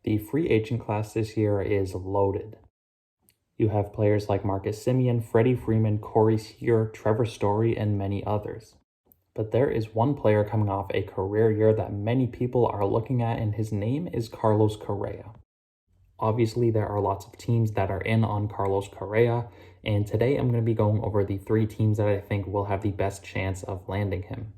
The free agent class this year is loaded. You have players like Marcus Semien, Freddie Freeman, Corey Seager, Trevor Story, and many others. But there is one player coming off a career year that many people are looking at, and his name is Carlos Correa. Obviously, there are lots of teams that are in on Carlos Correa, and today I'm going to be going over the 3 teams that I think will have the best chance of landing him.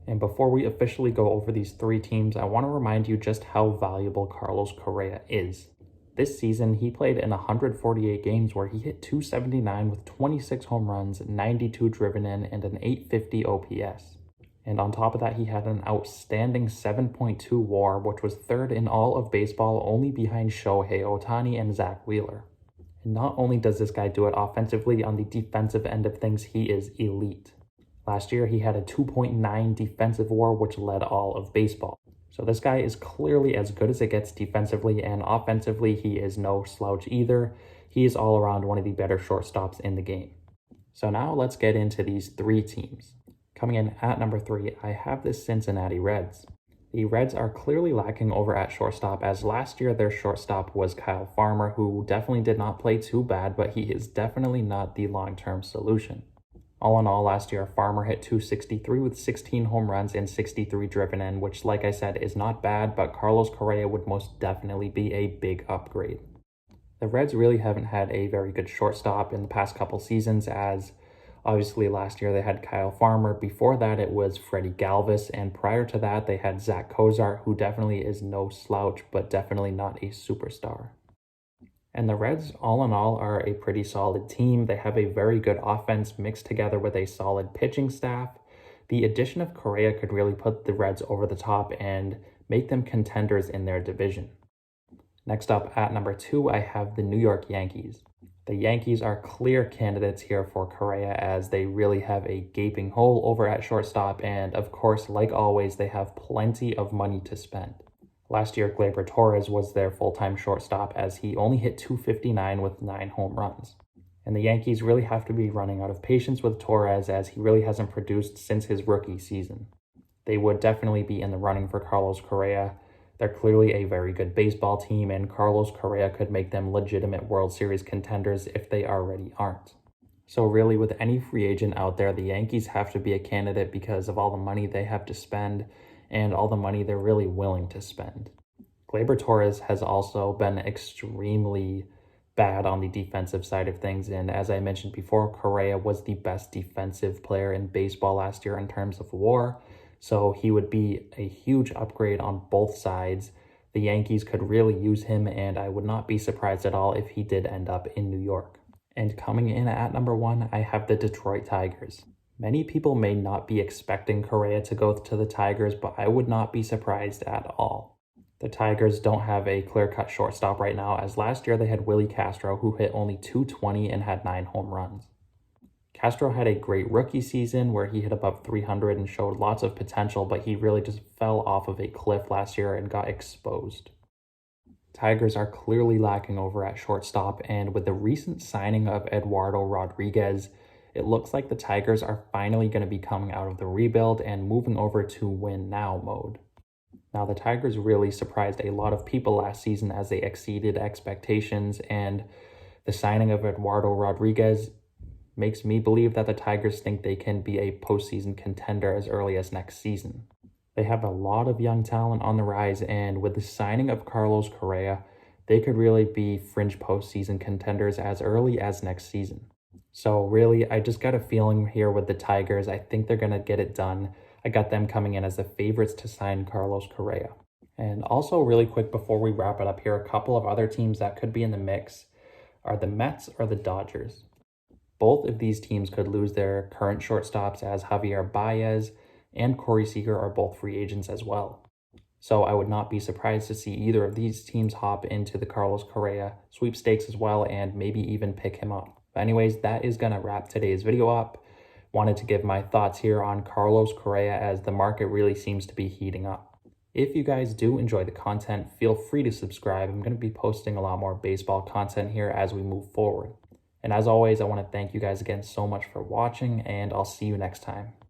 And before we officially go over these 3 teams, I want to remind you just how valuable Carlos Correa is. This season, he played in 148 games where he hit .279 with 26 home runs, 92 driven in, and an .850 OPS. And on top of that, he had an outstanding 7.2 WAR, which was 3rd in all of baseball, only behind Shohei Ohtani and Zach Wheeler. And not only does this guy do it offensively, on the defensive end of things, he is elite. Last year, he had a 2.9 defensive WAR, which led all of baseball. So this guy is clearly as good as it gets defensively, and offensively, he is no slouch either. He is all around one of the better shortstops in the game. So now let's get into these 3 teams. Coming in at number 3, I have the Cincinnati Reds. The Reds are clearly lacking over at shortstop, as last year their shortstop was Kyle Farmer, who definitely did not play too bad, but he is definitely not the long-term solution. All in all, last year, Farmer hit .263 with 16 home runs and 63 driven in, which, like I said, is not bad, but Carlos Correa would most definitely be a big upgrade. The Reds really haven't had a very good shortstop in the past couple seasons, as obviously last year they had Kyle Farmer. Before that, it was Freddie Galvis, and prior to that, they had Zach Kozar, who definitely is no slouch, but definitely not a superstar. And the Reds, all in all, are a pretty solid team. They have a very good offense mixed together with a solid pitching staff. The addition of Correa could really put the Reds over the top and make them contenders in their division. Next up at number 2, I have the New York Yankees. The Yankees are clear candidates here for Correa, as they really have a gaping hole over at shortstop, and of course, like always, they have plenty of money to spend. Last year, Gleyber Torres was their full-time shortstop, as he only hit .259 with 9 home runs. And the Yankees really have to be running out of patience with Torres, as he really hasn't produced since his rookie season. They would definitely be in the running for Carlos Correa. They're clearly a very good baseball team, and Carlos Correa could make them legitimate World Series contenders if they already aren't. So really, with any free agent out there, the Yankees have to be a candidate because of all the money they have to spend and all the money they're really willing to spend. Gleyber Torres has also been extremely bad on the defensive side of things, and as I mentioned before, Correa was the best defensive player in baseball last year in terms of WAR, so he would be a huge upgrade on both sides. The Yankees could really use him, and I would not be surprised at all if he did end up in New York. And coming in at number 1, I have the Detroit Tigers. Many people may not be expecting Correa to go to the Tigers, but I would not be surprised at all. The Tigers don't have a clear-cut shortstop right now, as last year they had Willie Castro, who hit only .220 and had 9 home runs. Castro had a great rookie season where he hit above 300 and showed lots of potential, but he really just fell off of a cliff last year and got exposed. Tigers are clearly lacking over at shortstop, and with the recent signing of Eduardo Rodriguez, it looks like the Tigers are finally going to be coming out of the rebuild and moving over to win now mode. Now, the Tigers really surprised a lot of people last season as they exceeded expectations, and the signing of Eduardo Rodriguez makes me believe that the Tigers think they can be a postseason contender as early as next season. They have a lot of young talent on the rise, and with the signing of Carlos Correa, they could really be fringe postseason contenders as early as next season. So really, I just got a feeling here with the Tigers. I think they're going to get it done. I got them coming in as the favorites to sign Carlos Correa. And also really quick before we wrap it up here, a couple of other teams that could be in the mix are the Mets or the Dodgers. Both of these teams could lose their current shortstops, as Javier Baez and Corey Seager are both free agents as well. So I would not be surprised to see either of these teams hop into the Carlos Correa sweepstakes as well, and maybe even pick him up. But anyways, that is going to wrap today's video up. Wanted to give my thoughts here on Carlos Correa, as the market really seems to be heating up. If you guys do enjoy the content, feel free to subscribe. I'm going to be posting a lot more baseball content here as we move forward. And as always, I want to thank you guys again so much for watching, and I'll see you next time.